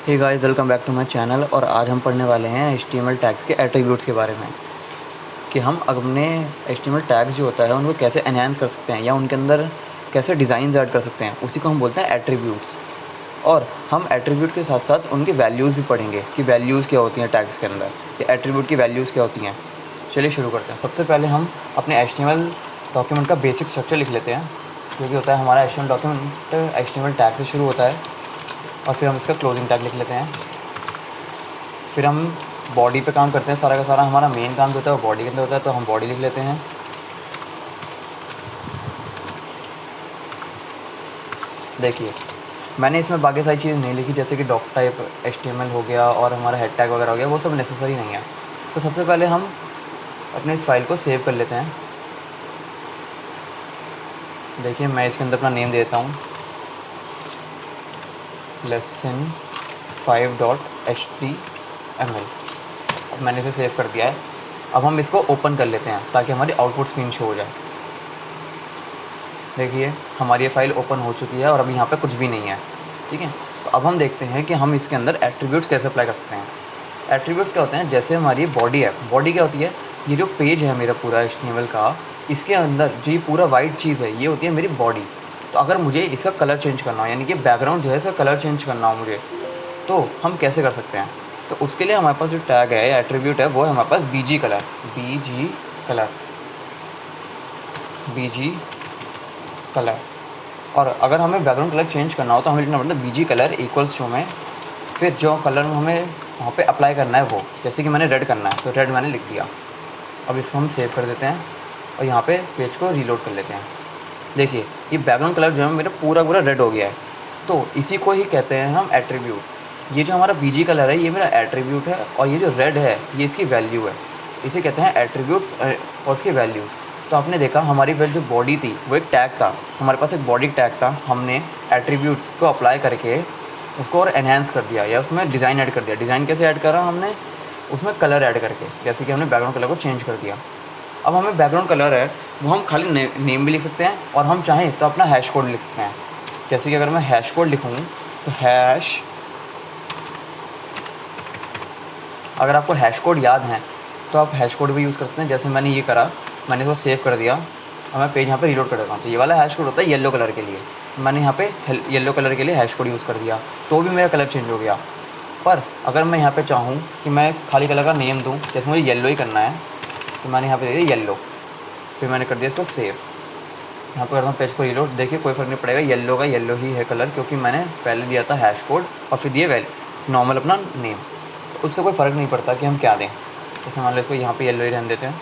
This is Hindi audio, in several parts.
Hey guys, welcome back to my channel. और आज हम पढ़ने वाले हैं HTML टैग्स के एट्रीब्यूट्स के बारे में कि हम अपने HTML टैग्स जो होता है उनको कैसे एनहांस कर सकते हैं या उनके अंदर कैसे डिज़ाइंस ऐड कर सकते हैं। उसी को हम बोलते हैं एट्रीब्यूट्स। और हम एट्रीब्यूट के साथ साथ उनकी वैल्यूज़ भी पढ़ेंगे कि वैल्यूज़ क्या होती हैं टैग्स के अंदर, या एट्रीब्यूट की वैल्यूज़ क्या होती हैं। चलिए शुरू करते हैं। सबसे पहले हम अपने HTML डॉक्यूमेंट का बेसिक स्ट्रक्चर लिख लेते हैं, जो कि होता है हमारा HTML डॉक्यूमेंट HTML टैग से शुरू होता है और फिर हम इसका क्लोजिंग टैग लिख लेते हैं। फिर हम बॉडी पे काम करते हैं, सारा का सारा हमारा मेन काम जो होता है वो बॉडी के अंदर होता है, तो हम बॉडी लिख लेते हैं। देखिए, मैंने इसमें बाकी सारी चीज़ नहीं लिखी, जैसे कि डॉक टाइप HTML हो गया और हमारा हेड टैग वगैरह हो गया, वो सब नेसेसरी नहीं है। तो सबसे पहले हम अपने इस फाइल को सेव कर लेते हैं। देखिए, मैं इसके अंदर अपना नेम देता हूँ, lesson5.html। अब मैंने इसे सेव कर दिया है। अब हम इसको ओपन कर लेते हैं ताकि हमारी आउटपुट स्क्रीन शो हो जाए। देखिए, हमारी ये फाइल ओपन हो चुकी है और अब यहाँ पे कुछ भी नहीं है। ठीक है, तो अब हम देखते हैं कि हम इसके अंदर एट्रीब्यूट्स कैसे अप्लाई कर सकते हैं। एट्रीब्यूट्स क्या होते हैं, जैसे हमारी बॉडी है, बॉडी क्या होती है, ये जो पेज है मेरा पूरा HTML का, इसके अंदर जो ये पूरा वाइट चीज़ है ये होती है मेरी बॉडी। तो अगर मुझे इसका कलर चेंज करना हो, यानी कि बैकग्राउंड जो है इसका कलर चेंज करना हो मुझे, तो हम कैसे कर सकते हैं। तो उसके लिए हमारे पास जो टैग है या एट्रीब्यूट है वो है हमारे पास BG कलर। BG colour. और अगर हमें बैकग्राउंड कलर चेंज करना हो तो हमें लिखना पड़ता है BG कलर इक्वल्स टू में, फिर जो कलर हमें वहाँ पे अप्लाई करना है वो, जैसे कि मैंने रेड करना है तो रेड मैंने लिख दिया। अब इसको हम सेव कर देते हैं और यहाँ पे पेज को रीलोड कर लेते हैं। देखिए, ये बैकग्राउंड कलर जो है मेरा पूरा पूरा रेड हो गया है। तो इसी को ही कहते हैं हम एट्रीब्यूट। ये जो हमारा BG कलर है ये मेरा एट्रीब्यूट है, और ये जो रेड है ये इसकी वैल्यू है। इसे कहते हैं एट्रीब्यूट्स और उसकी वैल्यूज़। तो आपने देखा हमारी जो बॉडी थी वो एक टैग था, हमारे पास एक बॉडी टैग था, हमने एट्रीब्यूट्स को अप्लाई करके उसको और एनहांस कर दिया या उसमें डिज़ाइन ऐड कर दिया। डिज़ाइन कैसे ऐड करा हमने, उसमें कलर ऐड करके, जैसे कि हमने बैकग्राउंड कलर को चेंज कर दिया। अब हमें बैकग्राउंड कलर है वो हम खाली नेम भी लिख सकते हैं, और हम चाहें तो अपना हैश कोड लिख सकते हैं। जैसे कि अगर मैं हैश कोड लिखूँ तो हैश, अगर आपको हैश कोड याद है तो आप हैश कोड भी यूज़ कर सकते हैं। जैसे मैंने ये करा, मैंने इसको सेव कर दिया और मैं पेज यहाँ पे रीलोड कर देता हूँ, तो ये वाला हैश कोड होता है येलो कलर के लिए। मैंने यहाँ पे येलो कलर के लिए हैश कोड यूज़ कर दिया तो भी मेरा कलर चेंज हो गया। पर अगर मैं यहाँ पे चाहूँ कि मैं खाली कलर का नेम दूँ, जैसे मुझे येलो ही करना है, तो मैंने यहाँ पे दे दिया येलो, फिर मैंने कर दिया इसको सेव। यहाँ पर करता हूँ पेज को रीलोड। देखिए, कोई फ़र्क नहीं पड़ेगा, येलो का येलो ही है कलर, क्योंकि मैंने पहले दिया था हैश कोड और फिर दिए नॉर्मल अपना नेम। तो उससे कोई फ़र्क नहीं पड़ता कि हम क्या दें। जैसे मान लो इसको यहाँ पे येलो ही रहने देते हैं।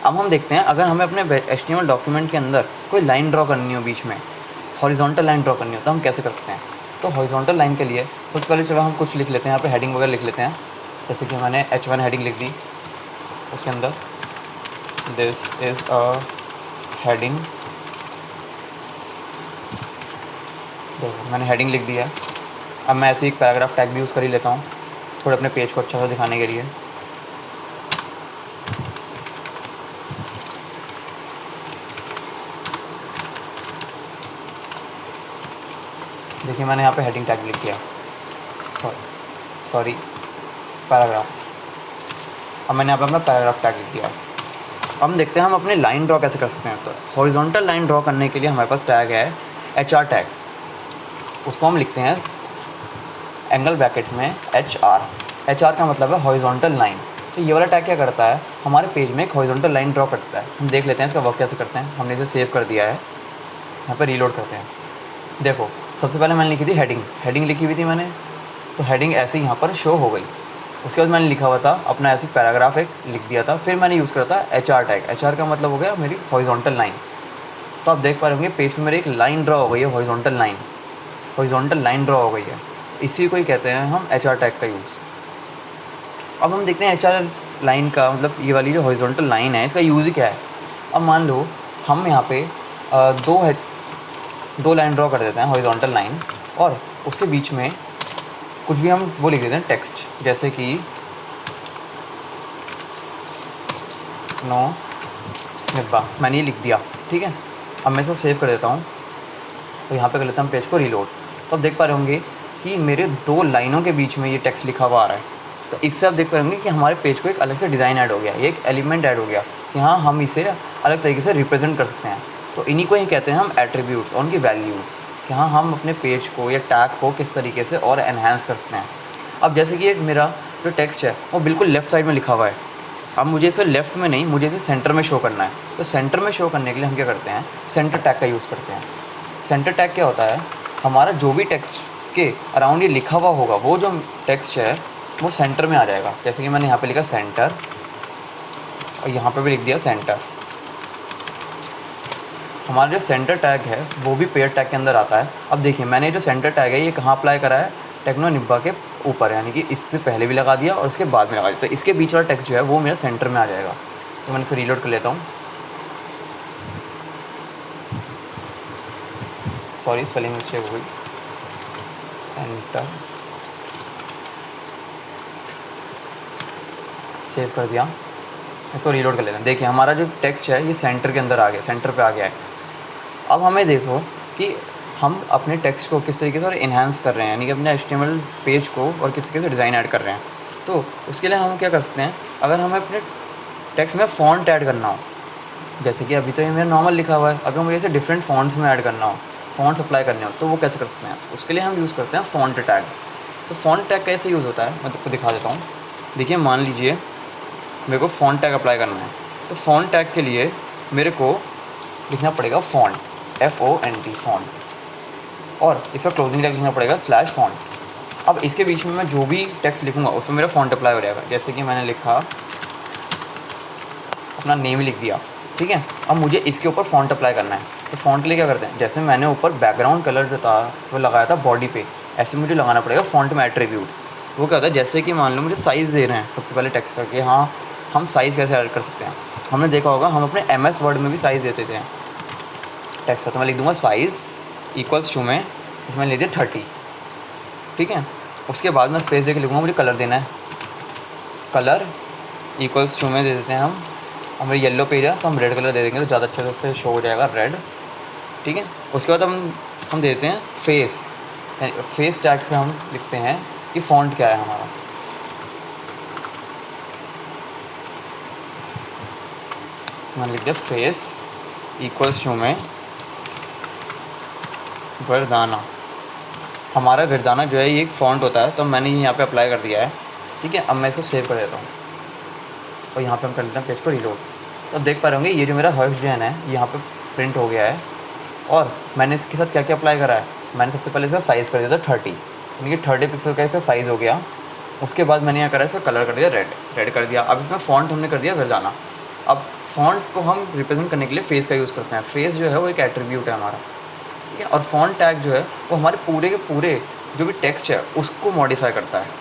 अब हम देखते हैं, अगर हमें अपने HTML डॉक्यूमेंट के अंदर कोई लाइन ड्रॉ करनी हो, बीच में हॉरिजॉन्टल लाइन ड्रॉ करनी हो, तो हम कैसे कर सकते हैं। तो हॉरिजॉन्टल लाइन के लिए सबसे पहले चलो हम कुछ लिख लेते हैं, यहाँ पे हेडिंग वगैरह लिख लेते हैं। जैसे कि मैंने H1 हेडिंग लिख दी, उसके अंदर दिस इज़ अ हेडिंग। देखो, मैंने हेडिंग लिख दिया है। अब मैं ऐसे एक पैराग्राफ टैग भी यूज़ कर ही लेता हूँ, थोड़े अपने पेज को अच्छा सा दिखाने के लिए। देखिए, मैंने यहाँ पे हेडिंग टैग लिख दिया, सॉरी पैराग्राफ। अब मैंने यहाँ पे अपना पैराग्राफ टैग लिख दिया। अब हम देखते हैं हम अपनी लाइन ड्रॉ कैसे कर सकते हैं। तो हॉरिजॉन्टल लाइन ड्रॉ करने के लिए हमारे पास टैग है HR टैग। उसको हम लिखते हैं एंगल ब्रैकेट्स में HR का मतलब है हॉरिजॉन्टल लाइन। तो ये वाला टैग क्या करता है, हमारे पेज में एक हॉरिजॉन्टल लाइन ड्रॉ करता है। हम देख लेते हैं इसका वर्क कैसे करते हैं। हमने इसे सेव कर दिया है, यहाँ पर रीलोड करते हैं। देखो, सबसे पहले मैंने लिखी थी हेडिंग लिखी हुई थी मैंने, तो हेडिंग ऐसे ही यहाँ पर शो हो गई। उसके बाद मैंने लिखा हुआ था अपना ऐसे पैराग्राफ एक लिख दिया था। फिर मैंने यूज़ करा था HR टैग। HR का मतलब हो गया मेरी हॉरिजॉन्टल लाइन। तो आप देख पा रहे होंगे पेज पे मेरे एक लाइन ड्रॉ हो गई है, हॉरिजॉन्टल लाइन ड्रॉ हो गई है। इसी को ही कहते हैं हम HR टैग का यूज़। अब हम देखते हैं HR लाइन का मतलब ये वाली जो हॉरिजॉन्टल लाइन है इसका यूज़ ही क्या है। अब मान लो हम यहाँ पे दो लाइन ड्रॉ कर देते हैं हॉरिजॉन्टल लाइन, और उसके बीच में कुछ भी हम वो लिख देते हैं टेक्स्ट, जैसे कि नो निब्बा, मैंने ये लिख दिया। ठीक है, अब मैं इसको सेव कर देता हूँ, तो यहाँ पे कर लेता हूँ पेज को रीलोड। तो अब देख पा रहे होंगे कि मेरे 2 लाइनों के बीच में ये टेक्स्ट लिखा हुआ आ रहा है। तो इससे आप देख पाएंगे कि हमारे पेज को एक अलग से डिज़ाइन ऐड हो गया, ये एक एलिमेंट ऐड हो गया कि हाँ हम इसे अलग तरीके से रिप्रेजेंट कर सकते हैं। तो इन्हीं को ही कहते हैं हम एट्रीब्यूट्स और उनकी वैल्यूज़, कि हाँ हम अपने पेज को या टैग को किस तरीके से और एनहांस कर सकते हैं। अब जैसे कि मेरा जो टेक्स्ट है वो बिल्कुल लेफ़्ट साइड में लिखा हुआ है, अब मुझे इसे लेफ़्ट में नहीं, मुझे इसे सेंटर में शो करना है। तो सेंटर में शो करने के लिए हम क्या करते हैं, सेंटर टैग का यूज़ करते हैं। सेंटर टैग क्या होता है, हमारा जो भी टेक्स्ट के अराउंड ये लिखा हुआ होगा वो जो टेक्स्ट है वो सेंटर में आ जाएगा। जैसे कि मैंने यहाँ पे लिखा सेंटर और यहाँ पे भी लिख दिया सेंटर। हमारा जो सेंटर टैग है वो भी पेयर टैग के अंदर आता है। अब देखिए मैंने जो सेंटर टैग है ये कहाँ अप्लाई करा है, टेक्नो निब्बा के ऊपर, यानी कि इससे पहले भी लगा दिया और उसके बाद में लगा दिया। तो इसके बीच वाला टेक्स्ट जो है वो मेरा सेंटर में आ जाएगा। तो मैंने इसे रीलोड कर लेता हूँ। सॉरी स्पेलिंग मिस्टेक हो गई, सेंटर, सेव कर दिया। इसको रीलोड कर लेते हैं। देखिए हमारा जो टेक्स्ट है ये सेंटर के अंदर आ गया, सेंटर पे आ गया है। अब हमें देखो कि हम अपने टेक्स्ट को किस तरीके से और इन्हांस कर रहे हैं, यानी कि अपने HTML पेज को और किस तरीके से डिज़ाइन ऐड कर रहे हैं। तो उसके लिए हम क्या कर सकते हैं, अगर हमें अपने टेक्स्ट में फ़ॉन्ट ऐड करना हो, जैसे कि अभी तो ये मेरा नॉर्मल लिखा हुआ है, अगर मुझे इसे डिफरेंट फ़ॉन्ट्स में ऐड करना हो, फ़ॉन्ट्स अप्लाई करने हो, तो वो कैसे कर सकते हैं, उसके लिए हम यूज़ करते हैं फ़ॉन्ट टैग। तो फ़ॉन्ट टैग कैसे यूज़ होता है मैं आपको दिखा देता हूँ। देखिए मान लीजिए मेरे को फ़ॉन्ट टैग अप्लाई करना है, तो फ़ॉन्ट टैग के लिए मेरे को लिखना पड़ेगा फ़ॉन्ट, FONT फ़ॉन्ट, और इसका क्लोजिंग टैग लिखना पड़ेगा /फ़ॉन्ट। अब इसके बीच में मैं जो भी टेक्स्ट लिखूँगा उस पर मेरा फ़ॉन्ट अप्लाई हो जाएगा। जैसे कि मैंने लिखा, अपना नेम ही लिख दिया, ठीक है। अब मुझे इसके ऊपर फ़ॉन्ट अप्लाई करना है, तो फ़ॉन्ट के लिए क्या करते हैं, जैसे मैंने ऊपर बैकग्राउंड कलर जो था वो लगाया था बॉडी पे, ऐसे मुझे लगाना पड़ेगा फ़ॉन्ट में एट्रीब्यूट्स। वो क्या होता है, जैसे कि मान लो मुझे साइज़ दे रहे हैं सबसे पहले टेक्स्ट का, कि हाँ हम साइज़ कैसे ऐड कर सकते हैं। हमने देखा होगा हम अपने MS वर्ड में भी साइज़ देते थे टेक्स्ट का। तो मैं लिख दूँगा साइज़ इक्वल्स टू में, इसमें लिख दिया 30, ठीक है। उसके बाद मैं स्पेस दे के लिखूँगा मुझे कलर देना है, कलर इक्वल्स टू में दे देते हैं हम। हमें येलो पेज है तो हम रेड कलर दे देंगे तो ज़्यादा अच्छे से उस पर शो हो जाएगा, रेड, ठीक है। उसके बाद हम देते हैं फेस, फेस टैग से हम लिखते हैं कि फ़ॉन्ट क्या है हमारा। मैंने लिख दिया फेस इक्वल्स टू में वर्दाना। हमारा वर्दाना जो है ये एक फ़ॉन्ट होता है, तो मैंने यहाँ पे अप्लाई कर दिया है, ठीक है। अब मैं इसको सेव कर देता हूँ और यहाँ पे हम कर लेते हैं पेज को रीलोड। तो देख पा रहे होंगे ये जो मेरा हर्षजैन है यहाँ पे प्रिंट हो गया है। और मैंने इसके साथ क्या क्या अप्लाई करा है, मैंने सबसे पहले इसका साइज़ कर दिया था 30, यानी कि 30 पिक्सल का इसका साइज़ हो गया। उसके बाद मैंने यहाँ करा इसका कलर कर दिया रेड कर दिया। अब इसमें फ़ॉन्ट हमने कर दिया वर्दाना। अब फ़ॉन्ट को हम रिप्रेजेंट करने के लिए फेस का यूज़ करते हैं। फेस जो है वो एक एट्रीब्यूट है हमारा, ठीक है। और फ़ॉन्ट टैग जो है वो हमारे पूरे के पूरे जो भी टेक्स्ट है उसको मॉडिफाई करता है।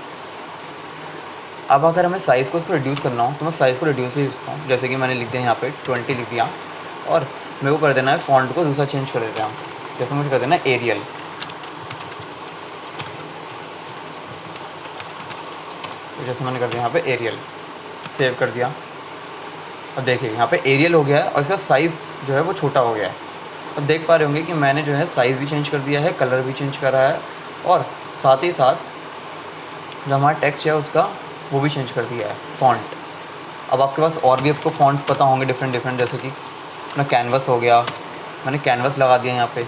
अब अगर हमें साइज़ को इसको रिड्यूस करना हो तो मैं साइज़ को रिड्यूस भी कर सकता हूँ। जैसे कि मैंने लिख दिया यहाँ पे 20 लिख दिया, और मेरे को कर देना है फ़ॉन्ट को दूसरा चेंज कर देते हैं हम। जैसे मुझे कर देना है एरियल, तो जैसे मैंने कर दिया यहाँ पे एरियल, सेव कर दिया। अब देखिए यहाँ पे एरियल हो गया है और इसका साइज़ जो है वो छोटा हो गया है। अब देख पा रहे होंगे कि मैंने जो है साइज़ भी चेंज कर दिया है, कलर भी चेंज करा है, और साथ ही साथ जो हमारा टेक्स्ट है उसका वो भी चेंज कर दिया है, फ़ॉन्ट। अब आपके पास और भी आपको फ़ॉन्ट्स पता होंगे डिफरेंट, जैसे कि अपना कैनवस हो गया, मैंने कैनवस लगा दिया यहाँ पे,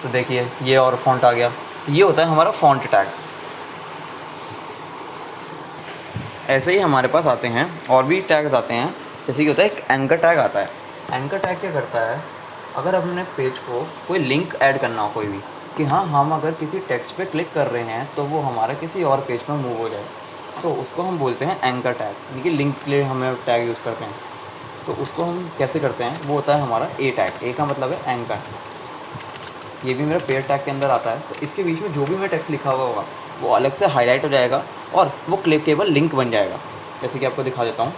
तो देखिए ये और फ़ॉन्ट आ गया। तो ये होता है हमारा फ़ॉन्ट टैग। ऐसे ही हमारे पास आते हैं और भी टैग्स आते हैं, जैसे कि होता है एक एंकर टैग आता है। एंकर टैग क्या करता है, अगर अपने पेज को कोई लिंक ऐड करना हो कोई भी, कि हाँ हम अगर किसी टेक्स्ट पे क्लिक कर रहे हैं तो वो हमारा किसी और पेज पर मूव हो जाए, तो उसको हम बोलते हैं एंकर टैग, यानी कि लिंक के लिए हमें टैग यूज़ करते हैं। तो उसको हम कैसे करते हैं, वो होता है हमारा ए टैग। ए का मतलब है एंकर। ये भी मेरा पेयर टैग के अंदर आता है। तो इसके बीच में जो भी मेरा टेक्स्ट लिखा हुआ होगा वो अलग से हाईलाइट हो जाएगा और वो क्लिकेबल लिंक बन जाएगा। जैसे कि आपको दिखा देता हूँ।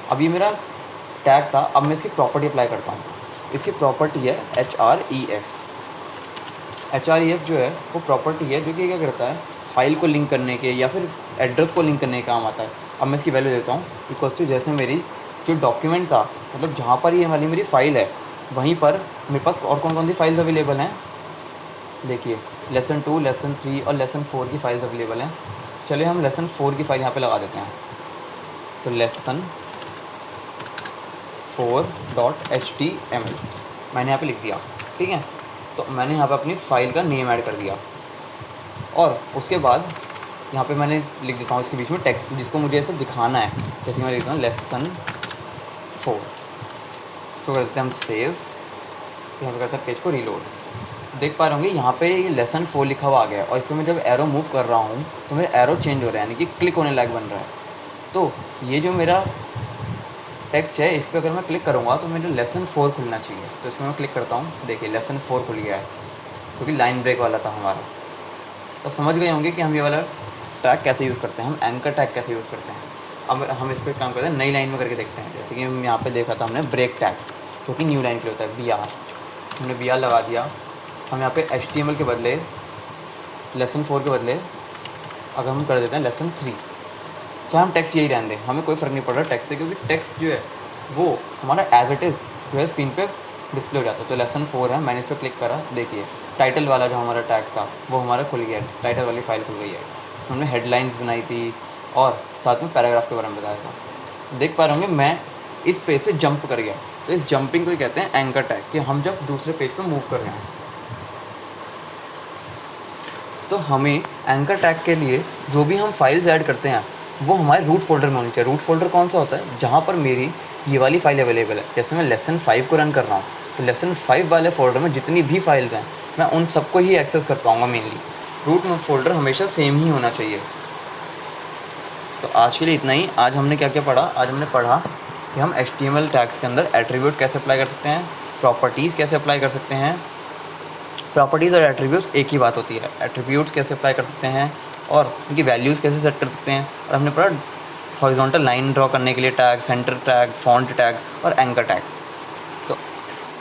अब ये मेरा टैग था, अब मैं इसकी प्रॉपर्टी अप्लाई करता हूँ। इसकी प्रॉपर्टी है href। href जो है वो प्रॉपर्टी है जो कि क्या करता है, फाइल को लिंक करने के या फिर एड्रेस को लिंक करने के काम आता है। अब मैं इसकी वैल्यू देता हूँ इक्वल्स टू, जैसे मेरी जो डॉक्यूमेंट था, मतलब जहाँ पर ये वाली मेरी फ़ाइल है वहीं पर मेरे पास और कौन कौन सी फाइल्स अवेलेबल हैं। देखिए लेसन 2, लेसन 3 और लेसन 4 की फाइल्स अवेलेबल हैं। चलिए हम लेसन 4 की फाइल यहाँ पे लगा देते हैं। तो लेसन 4.html मैंने यहाँ पे लिख दिया, ठीक है। तो मैंने यहाँ पे अपनी फ़ाइल का नेम ऐड कर दिया और उसके बाद यहाँ पे मैंने लिख देता हूँ इसके बीच में टेक्स्ट जिसको मुझे ऐसे दिखाना है। जैसे मैं लिखता हूँ लेसन 4, इसको कर देते हैं हम सेव। यहाँ पे करते हैं पेज को रीलोड। देख पा रहे होंगे यहाँ पे ये लेसन 4 लिखा हुआ आ गया है और इस पर मैं जब एरो मूव कर रहा हूँ तो मेरा एरो चेंज हो रहा है, यानी कि क्लिक होने लायक बन रहा है। तो ये जो मेरा टेक्स्ट है इस पर अगर मैं क्लिक करूँगा तो मेरा लेसन 4 खुलना चाहिए। तो इसमें मैं क्लिक करता हूँ, देखिए लेसन 4 खुल गया है क्योंकि लाइन ब्रेक वाला था हमारा। तो समझ गए होंगे कि हम ये वाला टैग कैसे यूज़ करते हैं, हम एंकर टैग कैसे यूज़ करते हैं। अब हम इस पर काम करते हैं, नई लाइन में करके देखते हैं। जैसे कि हम यहाँ पे देखा था हमने ब्रेक टैग, जो कि न्यू लाइन के लिए होता है, BR। हमने BR लगा दिया। हम यहाँ पे HTML के बदले लेसन 4 के बदले अगर हम कर देते हैं लेसन 3, क्या हम टेक्स्ट यही रहने दें, हमें कोई फ़र्क नहीं पड़ रहा टेक्स्ट से, क्योंकि टेक्स्ट जो है वो हमारा एज इट इज़ जो है स्क्रीन पे डिस्प्ले हो जाता है। तो लेसन 4 है, मैंने इस पर क्लिक करा, देखिए टाइटल वाला जो हमारा टैग था वो हमारा खुल गया है, टाइटल वाली फ़ाइल खुल गई है। इसमें हमने हेडलाइंस बनाई थी और साथ में पैराग्राफ के बारे में बताया था। देख पा रहे होंगे मैं इस पेज से जंप कर गया, तो इस जंपिंग को ही कहते हैं एंकर टैग, कि हम जब दूसरे पेज पर मूव कर रहे हैं। तो हमें एंकर टैग के लिए जो भी हम फाइल्स ऐड करते हैं वो हमारे रूट फ़ोल्डर में होनी चाहिए। रूट फ़ोल्डर कौन सा होता है, जहाँ पर मेरी ये वाली फ़ाइल अवेलेबल है। जैसे मैं लेसन 5 को रन कर रहा हूँ तो लेसन 5 वाले फ़ोल्डर में जितनी भी फाइल्स हैं मैं उन सबको ही एक्सेस कर पाऊँगा मेनली। रूट फ़ोल्डर हमेशा सेम ही होना चाहिए। तो आज के लिए इतना ही। आज हमने क्या क्या पढ़ा, आज हमने पढ़ा कि हम HTML टैग्स के अंदर एट्रीब्यूट कैसे अप्लाई कर सकते हैं, प्रॉपर्टीज़ कैसे अप्लाई कर सकते हैं। प्रॉपर्टीज़ और एट्रीब्यूट्स एक ही बात होती है। एट्रीब्यूट्स कैसे अप्लाई कर सकते हैं और उनकी वैल्यूज़ कैसे सेट कर सकते हैं। और हमने पढ़ा हॉरिजॉन्टल लाइन ड्रॉ करने के लिए tag, centre tag, font tag और एंकर टैग। तो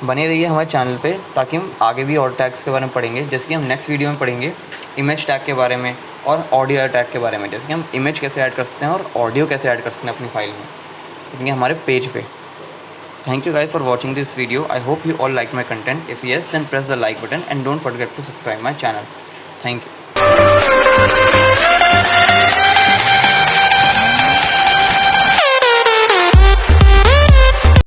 बने रहिए हमारे चैनल पे ताकि हम आगे भी और टैग्स के बारे में पढ़ेंगे। जैसे कि हम नेक्स्ट वीडियो में पढ़ेंगे इमेज टैग के बारे में और ऑडियो टैग के बारे में, जैसे कि हम इमेज कैसे ऐड कर सकते हैं और ऑडियो कैसे ऐड कर सकते हैं अपनी फाइल में, क्योंकि हमारे पेज पे। Thank you guys for watching this video. I hope you all like my content. If yes, then press the like button and don't forget to subscribe my channel. Thank you.